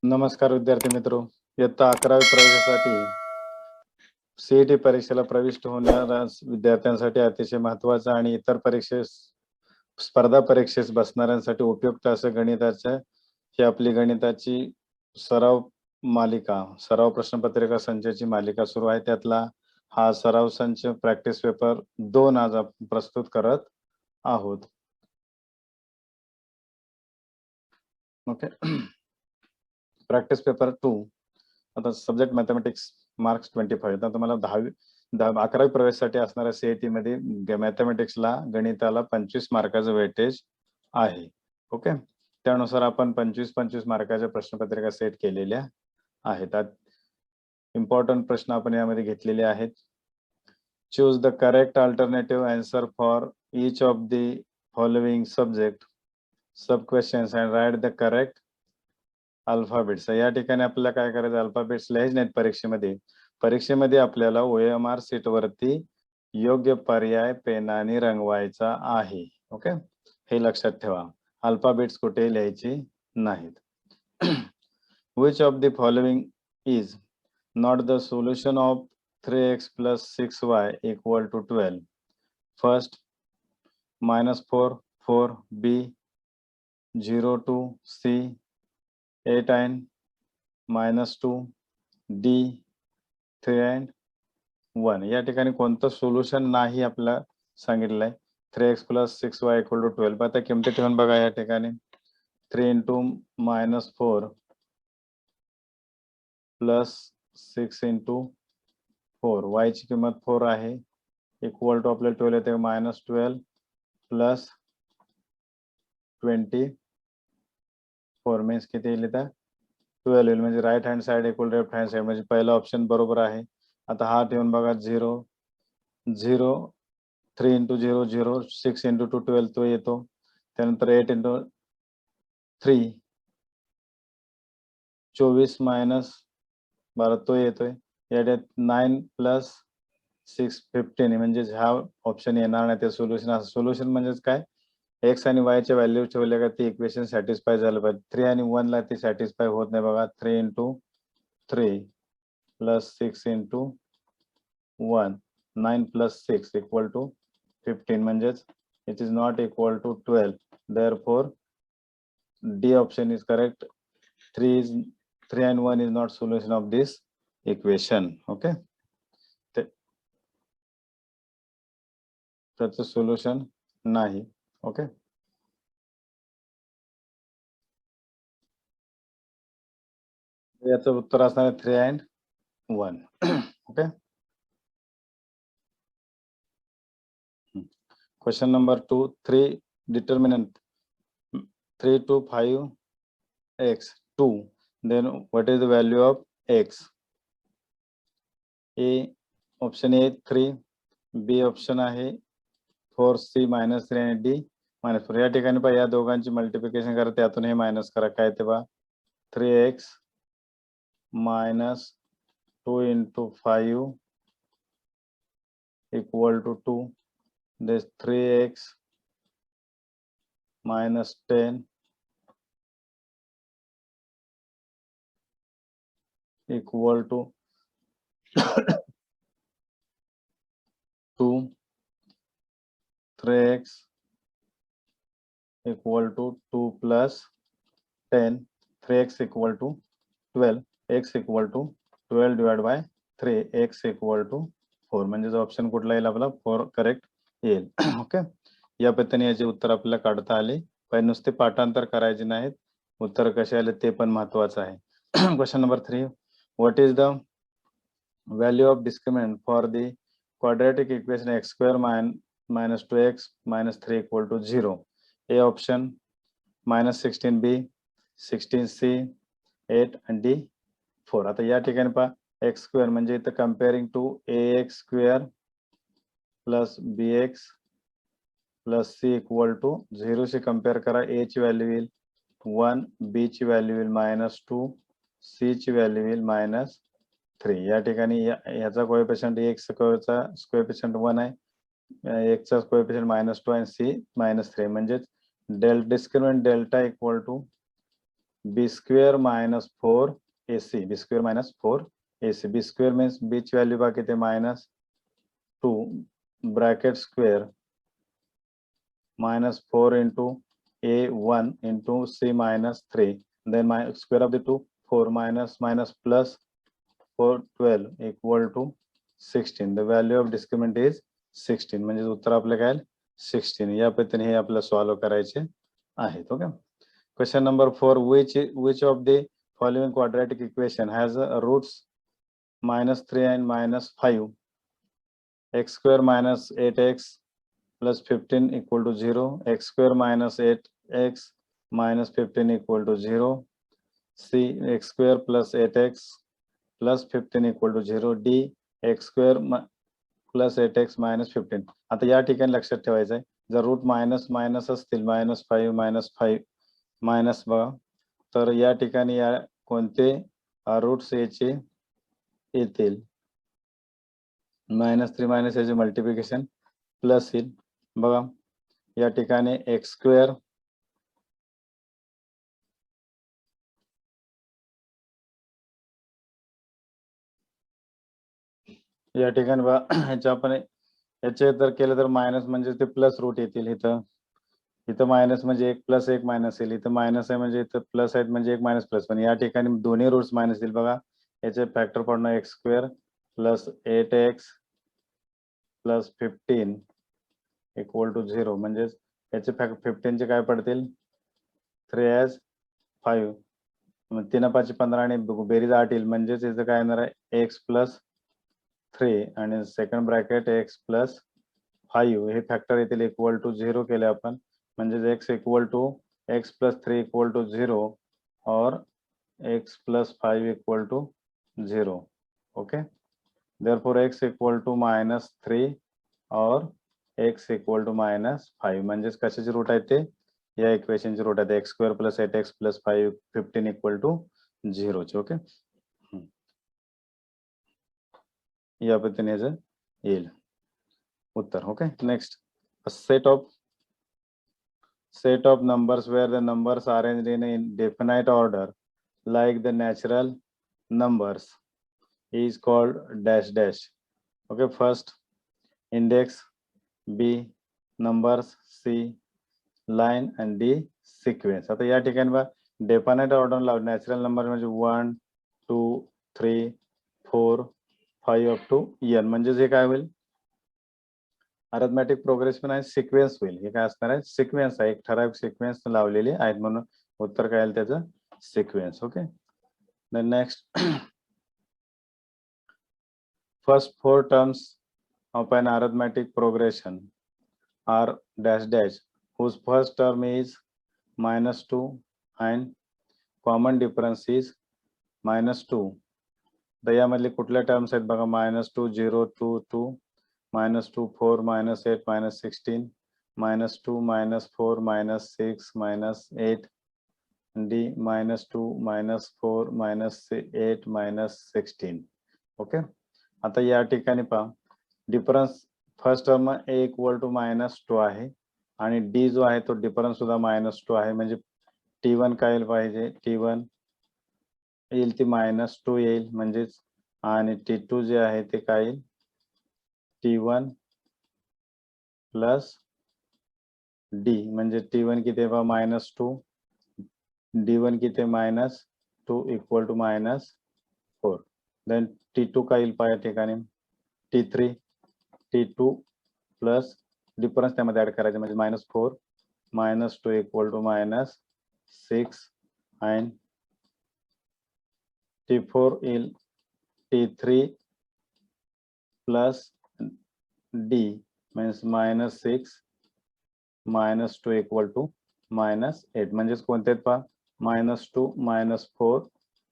नमस्कार विद्यार्थी मित्रो, इयत्ता 11वी प्रवेशासाठी सीईटी परीक्षेला प्रविष्ट होणाऱ्या विद्यार्थ्यांसाठी अतिशय महत्त्वाचा आणि इतर स्पर्धा परीक्षेस बसणाऱ्यांसाठी उपयुक्त असं गणिताचे ही आपली गणिताची सराव सराव प्रश्नपत्रिका संचाची मालिका सुरू आहे. त्यातला हा सराव संच प्रॅक्टिस पेपर 2 आज आपण प्रस्तुत करत आहोत. ओके. प्रॅक्टिस पेपर 2 आता सब्जेक्ट मॅथमॅटिक्स मार्क्स 25. आता तुम्हाला 11वी प्रवेशासाठी असणाऱ्या सीईटी मध्ये मॅथमॅटिक्सला गणिताला 25 मार्काचं वेटेज आहे. ओके. त्यानुसार आपण 25 मार्काच्या प्रश्नपत्रिका सेट केलेल्या आहेत. त्यात इम्पॉर्टंट प्रश्न आपण यामध्ये घेतलेले आहेत. Choose the correct alternative answer for each of the following subject sub questions and write the correct alphabets. या ठिकाणी आपल्याला काय करायचं, अल्फाबेट्स लिहायचे नाहीत परीक्षेमध्ये आपल्याला OMR सीट वरती योग्य पर्याय पेनाने रंगवायचा आहे. ओके, हे लक्षात ठेवा, अल्फाबेट्स कुठे लिहायची नाहीत. Which of the following is not the solution of 3x plus 6y equal to 12? First, -4, 4b, 0 to c, 8 and -2, d, 3 and 1. या ठिकाणी कोणतं सोल्युशन नाही आपल्याला सांगितलंय. 3x plus 6y equal to 12. आता किमती ठेवून बघा. या ठिकाणी 3 into -4 plus 6 into 4, y ची किंमत 4 आहे, इक्वल टू आपल्याला 12 येते, -12 plus 24 मीन्स किती येईल इथं 12 येईल. म्हणजे right hand side equal left hand side, म्हणजे पहिला ऑप्शन बरोबर आहे. आता हा ठेवून बघा, 0 0 3 into 0 0, 6 into 2 12 तो येतो. त्यानंतर 8 into 3 24 minus 12 तो येतोय. याच्यात 9 plus 6 15 म्हणजे हा ऑप्शन येणार नाही. ते सोल्युशन म्हणजेच काय, एक्स आणि वाय च्या व्हॅल्यू ठेवल्या का ते इक्वेशन सॅटिस्फाय झालं पाहिजे. 3 आणि 1 ला ते सॅटिस्फाय होत नाही बघा. 3 into 3 plus 6 into 1, 9 plus 6 equal to 15, म्हणजेच it is not equal to 12. Therefore D option is correct. 3 and 1 is not solution of this equation. Okay, त्याचं सोल्युशन नाही. ओके, याचं उत्तर असणार आहे 3 and 1. Okay, question number 2. 3 determinant 3 to 5x 2, then what is the value of x? A option A 3, B option आहे 4c -3 आणि D -4. या ठिकाणी पहा, या दोघांची मल्टिप्लिकेशन करा, त्यातून हे मायनस करा. काय ते पहा, 3x - 2 into 5 equal to 2. This 3x - 10 equal to 2. 3x equal to 2 plus 10. 3x equal to 12. x equal to 12 divided by 3. x equal to 4. म्हणजे ऑप्शन कुठला येईल आपला 4 करेक्ट येईल. ओके, या पद्धतीने याचे उत्तर आपल्याला काढता आले. पण नुसते पाठांतर करायचे नाहीत, उत्तर कसे आले ते पण महत्वाचं आहे. Question number 3. What is the value of discriminant for the quadratic equation x square minus 2x minus 3 equal to 0? A option -16b, 16c, 8 आणि D 4. आता या ठिकाणी पहा, x square म्हणजे इथं comparing to ax square plus bx plus c equal to 0 शी compare करा. a ची व्हॅल्यू येईल 1, b ची व्हॅल्यू येईल -2, c ची व्हॅल्यू येईल -3. या ठिकाणी याचा कोएफिशियंट x चा कोएफिशियंट 1 आहे, x चा कोएफिशियंट -2 आणि c -3. म्हणजे discriminant delta equal to b square minus 4 ac, b square minus 4 ac. b square means b ची व्हॅल्यू बघा किती minus 2 bracket square minus 4 into a1 into c minus 3, then my square of the 2 4 minus plus 4 12 equal to 16. The value of discriminant is 16. म्हणजे उत्तर आपलं काय 16. या पद्धतीने हे आपल्याला सॉल्व्ह करायचे आहेत. Okay. Question number 4, which of the following quadratic equation has roots -3 and -5? X square minus 8x plus 15 equal to 0, x square minus 8x minus 15 equal to 0, c x square plus 8x plus 15 equal to 0, d x square plus 8x minus 15. आता या ठिकाणी लक्षात ठेवायचं आहे, जर route minus असतील -5 minus बघा, तर या ठिकाणी या कोणते रूट्स याचे येतील, -3 मायनस याचे मल्टिप्लिकेशन प्लस येईल बघा. या ठिकाणी एक्स स्क्वेअर या ठिकाणी बघा, ह्याच्या आपण याचे जर केलं तर मायनस म्हणजे ते प्लस रूट येतील. इथं मायनस म्हणजे 1 + 1 मायनस येईल, इथं मायनस आहे म्हणजे इथं प्लस आहेत म्हणजे 1 मायनस प्लस, पण या ठिकाणी दोन्ही रूट्स मायनस येईल बघा. याचे फॅक्टर पडणं x square plus 8x plus 15 equal to 0, म्हणजे याचे 15 चे काय पडतील 3 as 5, मग 3 × 5 = 15 आणि बेरीज 8 येईल, म्हणजेच याचं काय येणार आहे x + 3 आणि सेकंड ब्रॅकेट x + 5 हे फॅक्टर येतील इक्वल टू 0 केले आपण, म्हणजे x equal to x + 3 equal to 0 और x + 5 equal to 0. Okay. therefore x equal to -3 और x इक्वल टू -5, म्हणजेच कशाचे रूट आहेत ते या इक्वेशनचे रूट आहेत, x square plus 8x plus 5 15 equal to 0 चे. ओके. या पद्धतीने येईल उत्तर. Okay. Next, set of numbers where the numbers are arranged in a definite order like the natural numbers is called dash dash. Okay, first index, b numbers, c line and d sequence. आता या ठिकाणी बघा definite order लाव, natural number म्हणजे 1 2 3 4 5 up to n, म्हणजे हे काय होईल अरिथमेटिक प्रोग्रेशन आहे, सिक्वेन्स होईल. हे काय असणार आहे सिक्वेन्स आहे, एक ठराविक सिक्वेन्स लावलेली आहेत म्हणून उत्तर काय येईल त्याचं sequence. Okay. Then next, first 4 terms of an arithmetic progression are dash dash whose first term is -2 and common difference is -2. तर यामधले कुठल्या टर्म्स आहेत बघा, -2 0 2 2 -2 4 -8 -16 -2 -4 -6 -8 d -2 -4 -8 -16. ओके. आता या ठिकाणी पहा difference first term a equal to -2 आहे आणि d जो आहे तो डिफरन्स सुद्धा -2 आहे, म्हणजे t1 काय येईल पाहिजे, t1 येईल ती -2 येईल म्हणजेच, आणि t2 जे आहे ते काय येईल t1 प्लस d, म्हणजे t1 किती आहे -2 d1 किती -2 इक्वल टू -4. देन t2 काय येईल पाहिजे ठिकाणी t3 t2 प्लस डिफरन्स त्यामध्ये ऍड करायचे म्हणजे -4 -2 इक्वल टू -6 and t4 येईल t3 plus d means -6 -2 equal to -8, म्हणजेच कोणते आहेत पहा -2 -4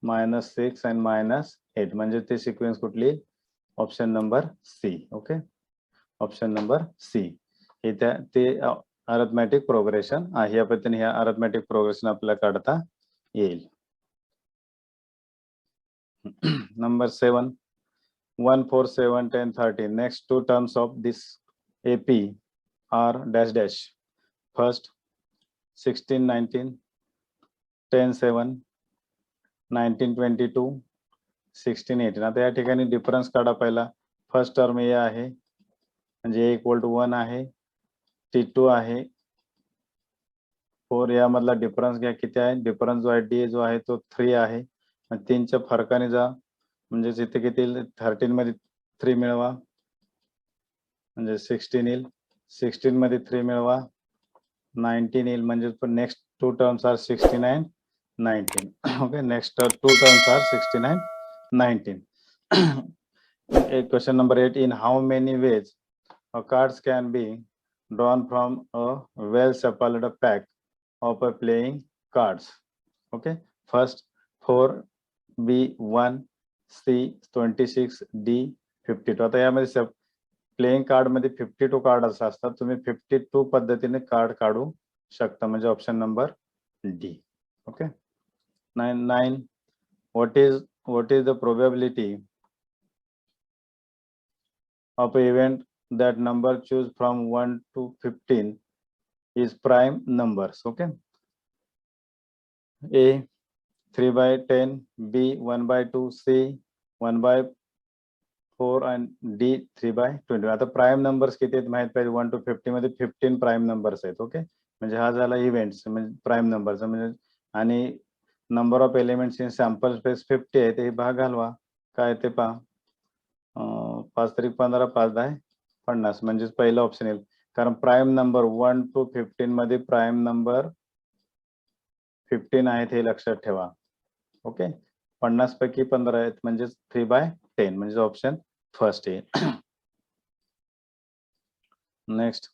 -6 and -8, म्हणजे ते सिक्वेन्स कुठली option number C. Okay. Option number C हे ते अरिथमेटिक प्रोग्रेशन आहे. या पद्धतीने ह्या अरिथमेटिक प्रोग्रेशन आपल्याला काढता येईल. Number 7 1 4 7 10 13. Next two terms of this AP are dash dash. First 16 19 10-7, 19-22, 16-18. आता या ठिकाणी डिफरन्स काढा. पहिला फर्स्ट टर्म ए आहे म्हणजे ए इक्वल टू 1 आहे, T2 आहे 4. यामधला डिफरन्स घ्या किती आहे. डिफरन्स जो आहे डी जो आहे तो 3 आहे. 3च्या फरकाने जा म्हणजे इथे किती 13 मध्ये 3 मिळवा म्हणजे 16 येईल. 16 मध्ये 3 मिळवा 19 येईल. म्हणजे next two terms are 69, 19. Okay, next two terms are 69, 19. Question number 8. In how many ways cards can be drawn from a well shuffled pack of a playing cards? Okay, first 4, B 1, C 26, D 52. आता यामध्ये playing card मध्ये 52 card असतात. तुम्ही 52 पद्धतीने card काढू शकता म्हणजे option number D. Okay. 9. What is the probability of an event that number choose from 1 to 15 is prime numbers? Okay. A 3/10, B 1/2, C 1/4 and D 3/20. आता प्राइम नंबर्स किती आहेत माहित पाहिजे. 1 to 50 मध्ये 15 प्राइम नंबर्स आहेत. ओके, म्हणजे हा झाला इव्हेंट्स म्हणजे प्राइम नंबरचा म्हणजे. आणि number of elements in sample space 50 आहे. ते भाग घालवा काय ते पहा. 5 3 15, 5 10 50 म्हणजे पहिलं ऑप्शन येईल. कारण प्राइम नंबर 1 to 15 मध्ये प्राइम नंबर 15 आहेत हे लक्षात ठेवा. ओके, 50 पैकी 15 आहेत म्हणजे 3/10 म्हणजे ऑप्शन फर्स्ट येईल. Next,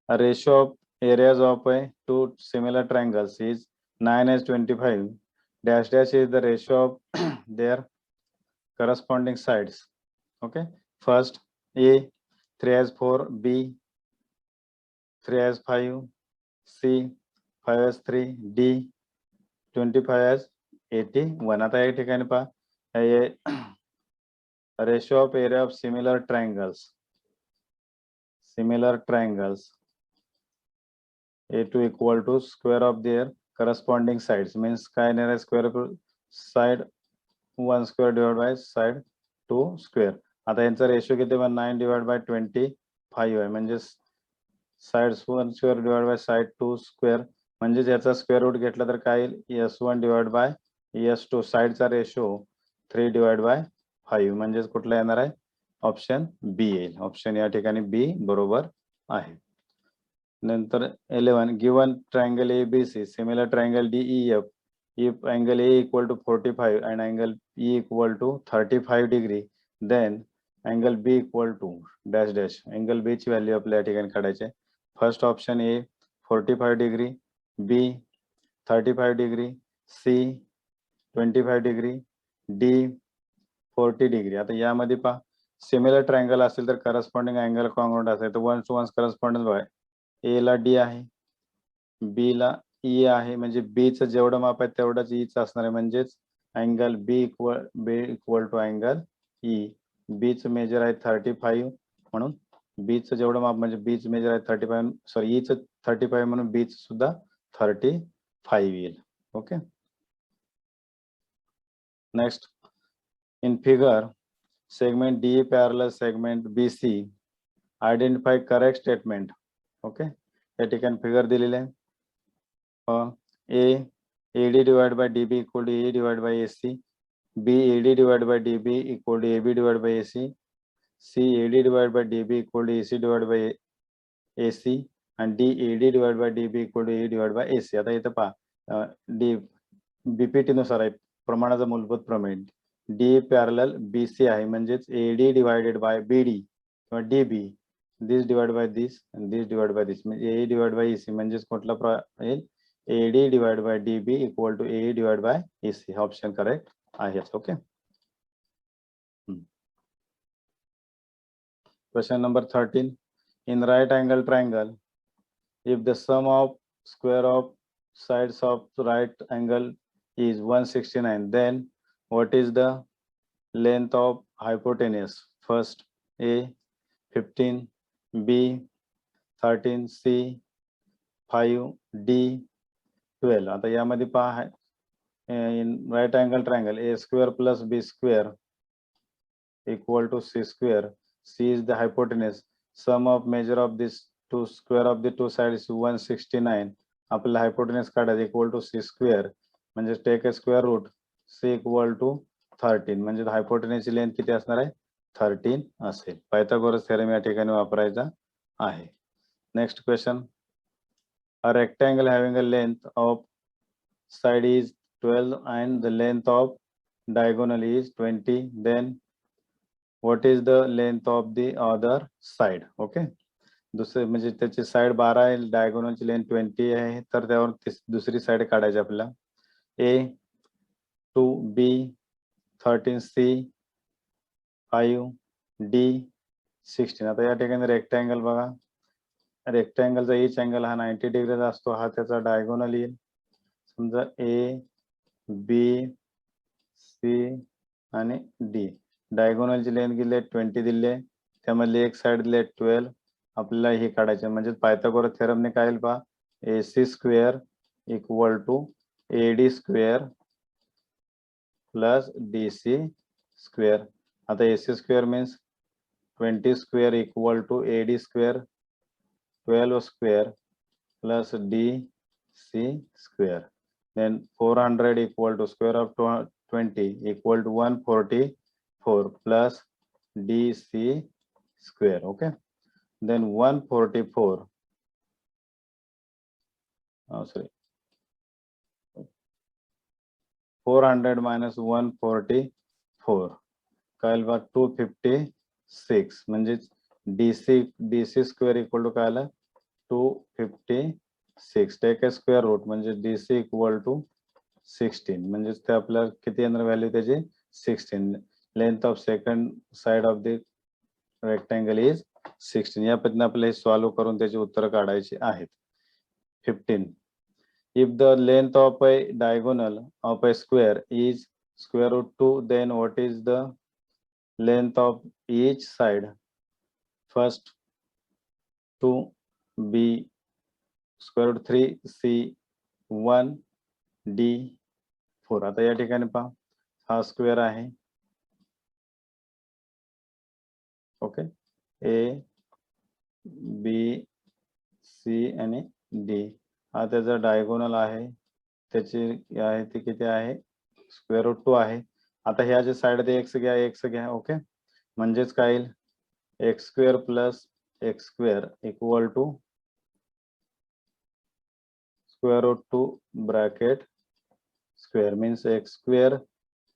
ratio of areas of two similar triangles is 9:25. Dash dash is the ratio of their corresponding sides. Okay, first A 3:4, B 3:5, C 5:3, D 25:81. आता या ठिकाणी पहा ratio of area of similar triangles. A2 equal to square of their corresponding sides means काय येणार square side 1 square divided by side 2 square. आता यांचा ratio किती 9 divided by 25 आहे म्हणजे sides 1 square divided by side 2 square म्हणजे याचा square route घेतला तर काय येईल S1 divided by S2. साइडचा रेशिओ 3 divided by 5 म्हणजे कुठला येणार आहे ऑप्शन बी येईल. ऑप्शन या ठिकाणी बी बरोबर आहे. नंतर 11, given triangle ABC similar triangle DEF if angle A equal to 45 and angle E equal to 35 degree then angle B equal to dash dash. angle B ची व्हॅल्यू आपल्या या ठिकाणी काढायची. First option A 45 degree, B 35 degree, C 25 degree, D 40 degree. आता यामध्ये पहा similar triangle असेल तर करस्पॉन्डिंग अँगल कॉन्ग्रुएंट असेल तर 1 to 1 करस्पॉन्डन्स बघा. ए ला डी आहे, बी ला ई आहे म्हणजे बी चं जेवढं माप आहे तेवढंच ई चं असणार आहे म्हणजेच angle B equal to angle E. B चं मेजर आहे 35 म्हणून बी चं जेवढं माप म्हणजे बी चं मेजर आहे 35 सॉरी ई चं 35 म्हणून बी चं सुद्धा 35 येईल. Okay. Next, in figure segment D parallel segment BC identify correct statement. Okay, या ठिकाणी फिगर दिलेले आहे. ए AD divided by DB equal to AE divided by AC, B AD divided by DB equal to AB divided by AC, C AD divided by DB equal to AC divided by AC and D AD divided by DB equal to AE divided by AC. आता इथं पहा D BPT नुसार आहे प्रमाणाचा मूलभूत प्रमेय. D parallel BC आहे म्हणजेच AD divided by BD किंवा DB this divided by this and this divided by this म्हणजे AE divided by AC म्हणजेच कुठला येईल AD divided by DB equal to AE divided by AC. Option correct आहे. Okay. Question number 13. In right angle triangle, if the sum of square of sides of right angle is 169, then what is the length of hypotenuse? First A 15, B 13, C 5, D 12. आता यामध्ये पहा in right angle triangle a square plus b square equal to c square. C is the hypotenuse. Sum of measure of this two square of the two sides is 169. आपल्याला hypotenuse काढायचं equal to c square. म्हणजे take a square root. c equal to 13. म्हणजे hypotenuse ची length किती असणार आहे 13 असेल. Pythagoras theorem या ठिकाणी वापरायचा आहे. Next question. A rectangle having a length of side is 12 and the length of diagonal is 20. Then what is the length of the other side? Okay. दुसरे म्हणजे त्याची साइड 12 आहे, डायगोनलची लेंथ 20 आहे, तर त्यावर दुसरी साइड काढायची आपल्याला. A 2B 13C 5D 16. आता या ठिकाणी रेक्टँगल बघा, रेक्टँगलचा ईच अँगल हा 90 डिग्रीचा असतो, हा त्याचा डायगोनल येईल. समजा A B C आणि D. डायगोनलची लेंथ दिली 20 दिले, त्यामधले एक साइड दिले 12. आपल्याला हे काढायचे म्हणजे पायथागोरस थेरमने काय येईल पहा, AC square equal to AD square plus DC square. आता AC square means 20 square equal to AD square 12 square plus DC square. Then 400 equal to square of 20 equal to 144 plus DC square. Okay. Then 144. Oh, sorry. 400 minus 144. काय 256. म्हणजे DC square equal to काय आलं 256. Take a square route म्हणजे DC equal to 16. म्हणजे ते आपल्याला किती येणार व्हॅल्यू त्याची 16. Length of second side of the rectangle is 16. या पद्धतीने आपल्याला हे सॉल्व्ह करून त्याची उत्तर काढायची आहेत. 15. If the length of a diagonal of a square is square root 2, then what is the length of each side? First 2B square root 3C 1D 4. आता या ठिकाणी पहा, हा स्क्वेअर आहे. ओके. A B C आणि D हा त्याचा diagonal आहे, त्याची आहे ती किती आहे स्क्वेअर रूट 2 आहे. आता ह्या जे साइड दे x घ्या, x घ्या. ओके. म्हणजेच काय येईल x square plus x square equal to square root 2 bracket square means x square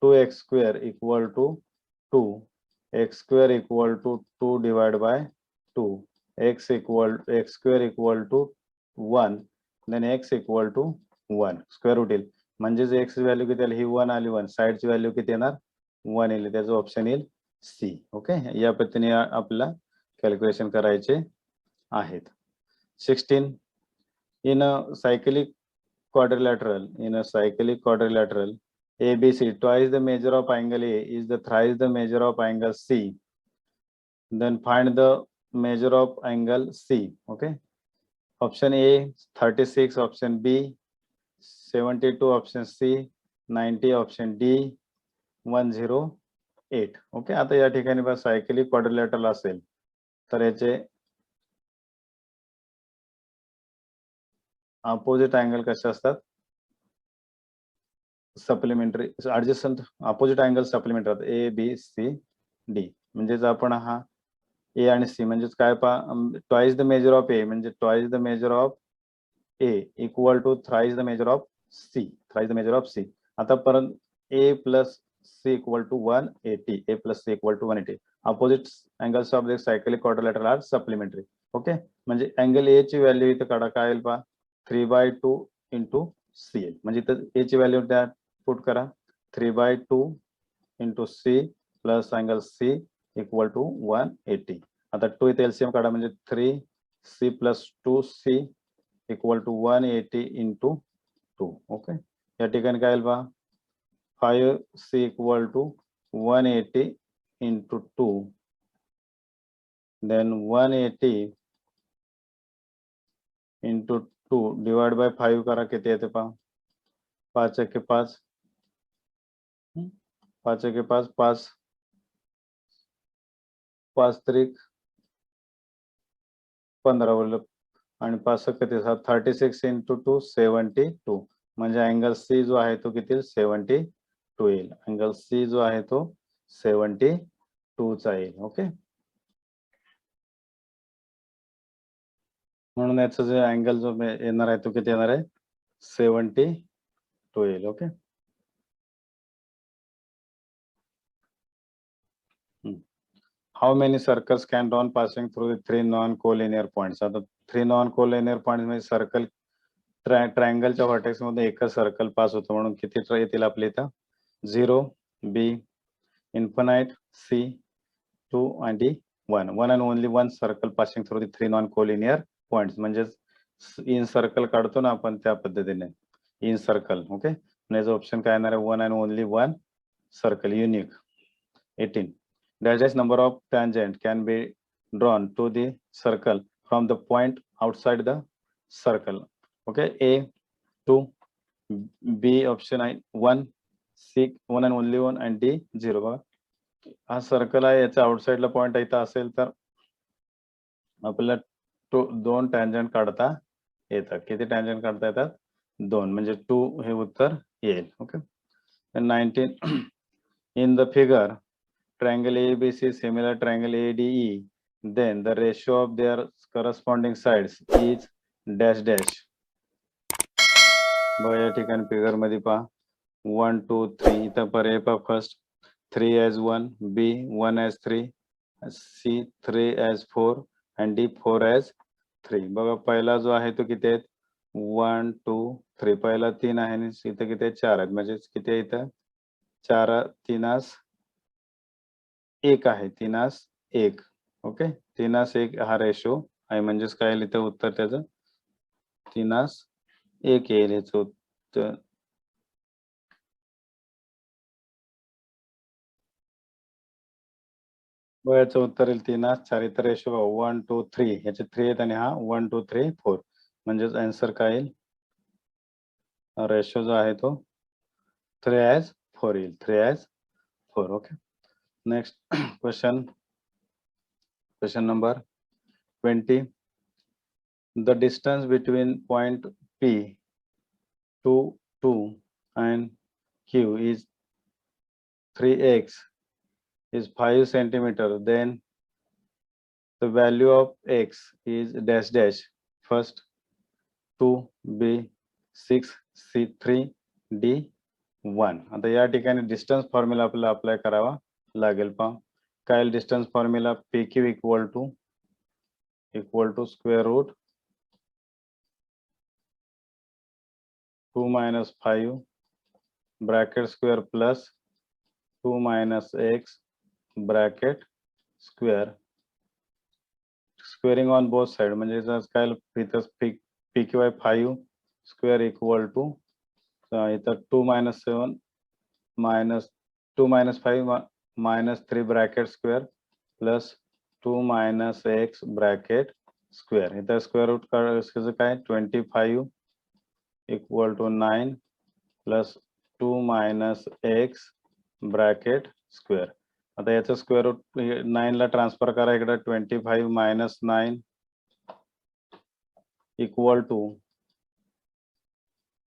2x square equal to 2, x square equal to 2 divided by 2, x square equal to 1, then x equal to 1 square root येईल. म्हणजेच x value किती आली, ही 1 आली, 1 साइडची value किती येणार 1 येईल, त्याचं option येईल C. ओके. या पद्धतीने आपल्याला कॅल्क्युलेशन करायचे आहेत. 16. In a cyclic quadrilateral, ABC, twice the measure of angle A is the thrice the measure of angle C. Then find the measure of angle C. Okay. Option A 36, option B 72, option C 90, option D 108. Okay. आता या ठिकाणी बस cyclic quadrilateral असेल तर याचे opposite angle कसे असतात, supplementary adjacent opposite angle supplementary A B C D. म्हणजेच आपण हा A आणि C म्हणजेच काय पहा, twice the measure of A म्हणजे twice the measure of A equal to thrice the measure of C, thrice the measure of C. आता परत A plus C equal to 180, A plus C equal to 180. Opposite angles of the cyclic quadrilateral are supplementary. Okay. म्हणजे angle A ची value इथं काढा, काय येईल पहा 3/2 into C. म्हणजे इथं A ची व्हॅल्यू त्या पुट करा 3/2 into C plus angle C equal to 180. आता 2 इथे एलसीएम काढा म्हणजे 3C plus 2C equal to 180 into 2. Okay. या ठिकाणी काय येईल पहा 5C equal to 180 into 2, then 180 into 2 divide by 5 करा, किती येते पहा, 5 एके 5, 5 एके 5, 5 5 त्रिक 15 बोललं आणि 5 किती 36 इंटू 2 72, म्हणजे अँगल सी जो आहे तो किती 72 येईल. अँगल सी जो आहे तो 72 चा येईल. ओके, म्हणून याचं जे अँगल जो येणार आहे तो किती येणार आहे 72 येईल. Okay, how many circles can drawn passing through the 3 non collinear points. आता 3 नॉन कोलिनियर पॉइंट म्हणजे सर्कल ट्रायंगलच्या व्हर्टेक्स मध्ये एकच सर्कल पास होतो, म्हणून किती येतील आपले इथं 0, B, infinite, C, 2 and 1. One and only one circle passing through the 3 non-collinear points. म्हणजे इन सर्कल काढतो ना आपण त्या पद्धतीने इन सर्कल. ओके, म्हणजे ऑप्शन काय येणार आहे, one and only one circle unique. 18. Dash number of tangent can be drawn to the circle from the point outside the circle. Okay, A 2, B option I 1, C 1 and only one, and D 0. बघा हा circle आहे, याचा आउटसाइडला point इथं असेल तर आपल्याला 2 tangent काढता येतात. किती टँजंट काढता येतात 2, म्हणजे 2 हे उत्तर येईल. Okay, 19. In the figure, triangle ABC similar triangle ADE, then the ratio of their corresponding sides is dash dash. बघा या ठिकाणी फिगर मध्ये पहा 1 2 3 इथं पर्याय पहा, first 3 as 1, B 1 as 3, C 3 as 4 and D 4 as 3. बघा पहिला जो आहे तो किती आहेत 1 2 3, पहिला 3 आहे आणि इथं किती आहे 4 आहेत, म्हणजे किती आहे इथं 4 3 1 आहे, 3 1. ओके, 3 1 हा रेशो आहे, म्हणजेच काय येईल इथं उत्तर त्याचं 3 1 येईल याचं उत्तर. याचं उत्तर येईल 3 4. इथं रेशो 1 2 3 याचे 3 आहेत आणि हा 1 2 3 4, म्हणजेच आन्सर काय येईल, रेशो जो आहे तो 3 as 4 येईल, 3 as 4. Okay, next question number 20. The distance between point P to 2 and Q is 3x is 5 centimeter. Then the value of x is dash dash. First 2, B 6, C 3, D 1. आता या ठिकाणी distance formula आपल्याला apply करावा लागेल. पहा काय distance formula, PQ equal to square root 2 minus 5 bracket square plus 2 minus x bracket square, squaring on both side, म्हणजे काय PQ आहे 5 square equal to इथं 2 minus 7 minus 2 minus 5 minus 3 bracket square plus 2 minus x bracket square. इथं square route काय 25 equal to 9 plus 2 minus x bracket square. आता याचं square route 9 ला transfer करा इकडे, 25 minus 9 equal to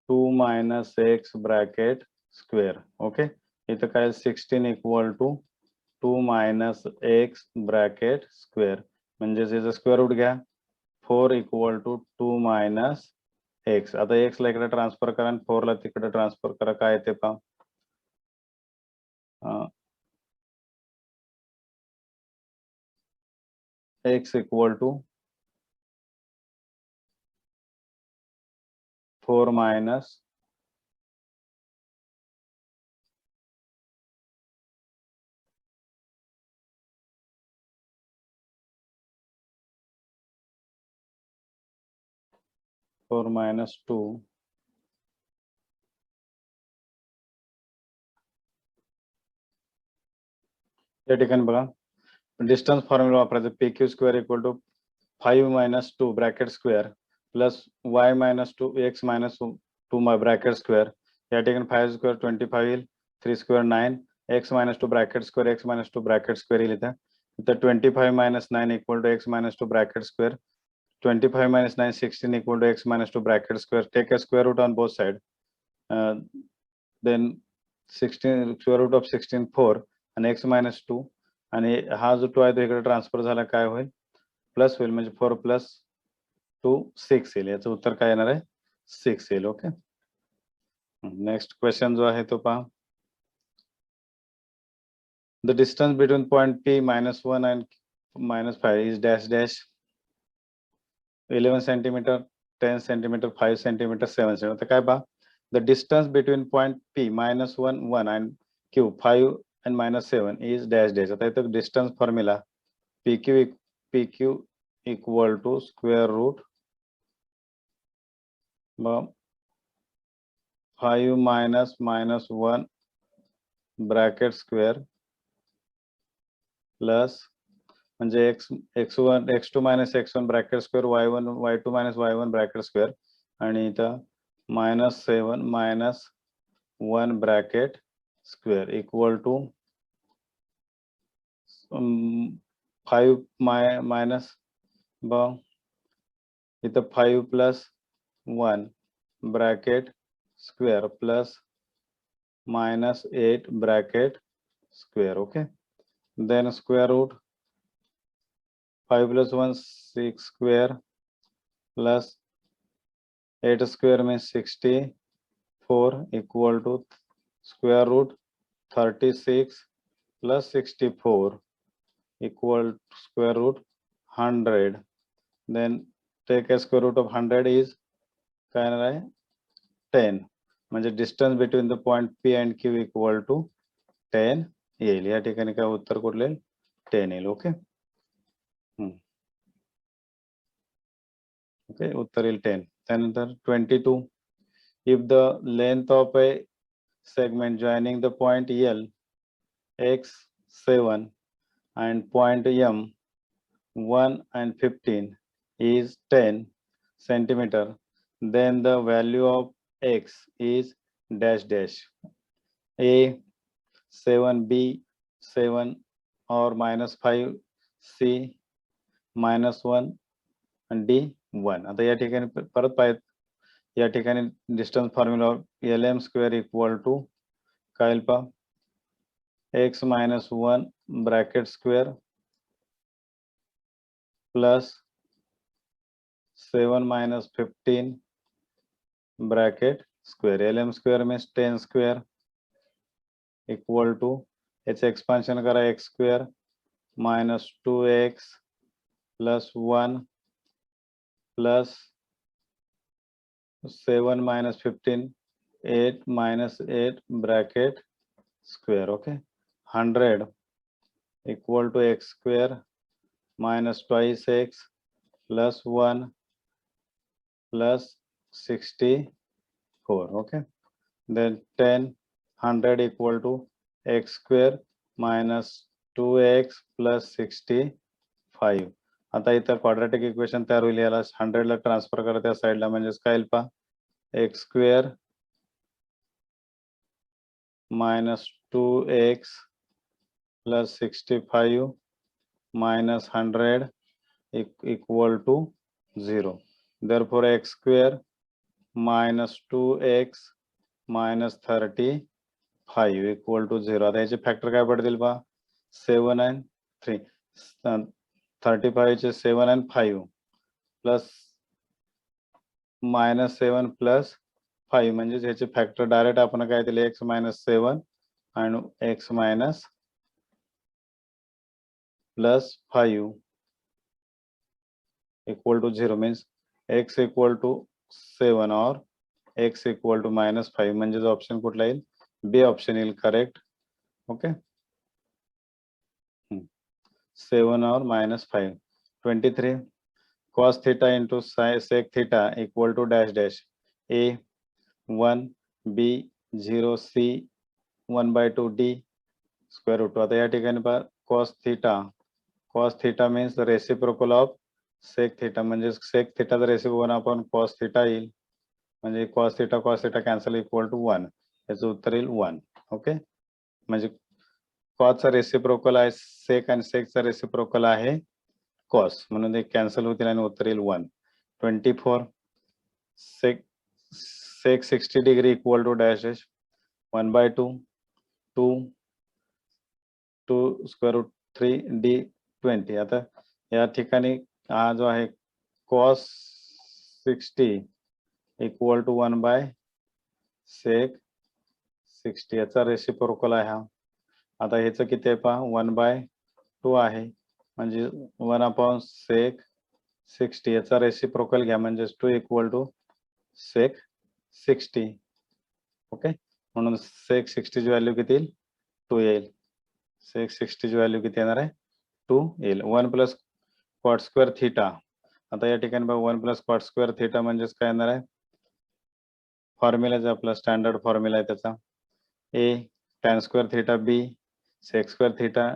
2 minus x bracket square. Okay, इथं काय 16 equal to 2 minus x bracket square, म्हणजे याचं स्क्वेअर रूट घ्या 4 equal to 2 minus x. आता x ला इकडे ट्रान्सफर करा आणि 4 ला तिकडे ट्रान्सफर करा, काय येते पहा x equal to 4 minus 4 minus 2 या ठिकाणी बघा डिस्टन्स फॉर्म्युला वापरायचं, PQ square equal to 5 minus 2 bracket square plus y minus 2 x minus 2 bracket square या ठिकाणी 5 स्क्वेअर 25 येईल 3 square 9 x minus 2 bracket square x minus 2 bracket square येईल इथं 25 minus 9 equal to x minus 2 bracket square 25 minus 9 16 equal to x minus 2 bracket square. Take a square root on both sides. Then 16 square root of 16 4 and x minus 2 आणि हा जो 2 आहे तो इकडे transfer झाला काय होईल प्लस होईल म्हणजे 4 प्लस 2 6 येईल याचं उत्तर काय येणार आहे 6 येईल ओके नेक्स्ट क्वेश्चन जो आहे तो पहा the distance between point P minus 1 and minus 5 is dash dash 11 centimeter 10 centimeter 5 centimeter 7 centimeter तर काय पहा the distance between point P minus 1 1 and Q 5 and minus 7 is dash dash आता इथं distance formula PQ equal to square root 5 minus minus 1 bracket square plus म्हणजे x1 x2 minus x1 bracket square y1 y2 minus y1 bracket square आणि इथं minus 7 minus 1 bracket square equal to 5 minus इथं 5 plus 1 bracket square plus minus 8 bracket square okay then square root 5 plus 1 6 square plus 8 square means 64 equal to square root 36 plus 64 equal to square root 100 then take a square root of 100 is kind of 10 म्हणजे distance between the point P and Q equal to 10 येईल या ठिकाणी काय उत्तर कुठले 10 येईल okay okay उत्तर येईल 10 त्यानंतर 22 if the length of a segment joining the point L x7 and point M 1 and 15 is 10 centimeter then the value of x is dash dash a 7 b 7 or minus 5 c minus 1 and d 1 आता या ठिकाणी परत पाहिजे या ठिकाणी distance formula lm square equal to काय पा x minus 1 bracket square plus 7 minus 15 bracket square lm square means 10 square equal to its expansion करा x square minus 2x plus 1 plus 7 minus 15 8 minus 8 bracket square okay 100 equal to x square minus twice x plus 1 plus 64 okay then 10 100 equal to x square minus 2x plus 65 आता इथं quadratic equation तयार होईल याला 100 ला transfer करा त्या साइडला म्हणजेच काय येईल पहा x square minus 2x plus 65 minus 100 equal to 0 therefore x square minus 2x minus 35 equal to 0 आता याचे फॅक्टर काय पडतील पहा 7 and 3 35 चे 7 and 5 plus minus 7 plus 5 म्हणजे याचे फॅक्टर डायरेक्ट आपण काय दिले x minus 7 and x minus plus 5 equal to 0 means x equal to 7 or x equal to minus 5 म्हणजे ऑप्शन कुठला येईल बी ऑप्शन येईल correct okay 7 or minus 5 23 cos theta into sec theta equal to dash dash a 1 b 0 c 1 by 2 d square root आता या ठिकाणी cos theta means the reciprocal of sec theta म्हणजे sec थिटाचा रेसिपो 1 cos theta येईल, म्हणजे cos theta cancel equal to 1, याचं उत्तर येईल 1. ओके, म्हणजे कॉसचा रेसिप्रोकल आहे सेक आणि सेकचा रेसिप्रोकल आहे कॉस, म्हणून ते कॅन्सल होतील आणि उत्तर येईल 1. 24 sec 60 degree equal to dash dash 1/2 2 square root 3 D 20. आता या ठिकाणी हा जो आहे cos 60 equal to 1 by sec 60 याचा रेसिप्रोकल आहे हा. आता ह्याचं किती आहे पहा 1/2 आहे, म्हणजे 1 सेक 60 याचा रेसिप्रोकल घ्या म्हणजे 2 इक्वल टू सेक 60. ओके, म्हणून सेक 60 ची व्हॅल्यू किती येईल 2 येईल. सेक 60 ची व्हॅल्यू किती येणार आहे 2 येईल. 1 प्लस कॉट स्क्वेअर थिटा. आता या ठिकाणी बघा 1 प्लस कॉट स्क्वेअर थिटा म्हणजेच काय येणार आहे, फॉर्म्युला जो आपला स्टँडर्ड फॉर्म्युला आहे त्याचा A tan square theta B sec square theta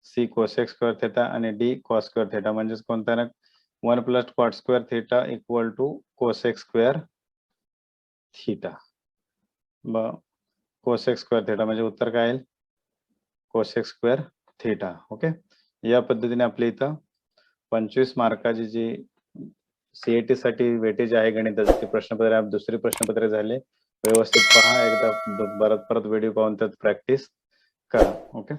C cosec square theta आणि डी कॉस स्क्वेअर थिटा, म्हणजेच कोणता ना 1 plus cot square theta equal to cosec square theta. Cosec square theta म्हणजे उत्तर काय येईल कोसेक स्क्वेअर थिटा. ओके, या पद्धतीने आपल्या इथं 25 मार्काची जी सीएटी साठी वेटेज आहे गणिताचे ते प्रश्नपत्र दुसरे प्रश्नपत्र झाले. व्यवस्थित पहा, एकदा परत व्हिडिओ पाहून त्यात प्रॅक्टिस करा. ओके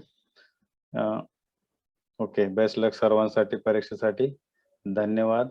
ओके, बेस्ट लक सर्वांसाठी परीक्षेसाठी. धन्यवाद.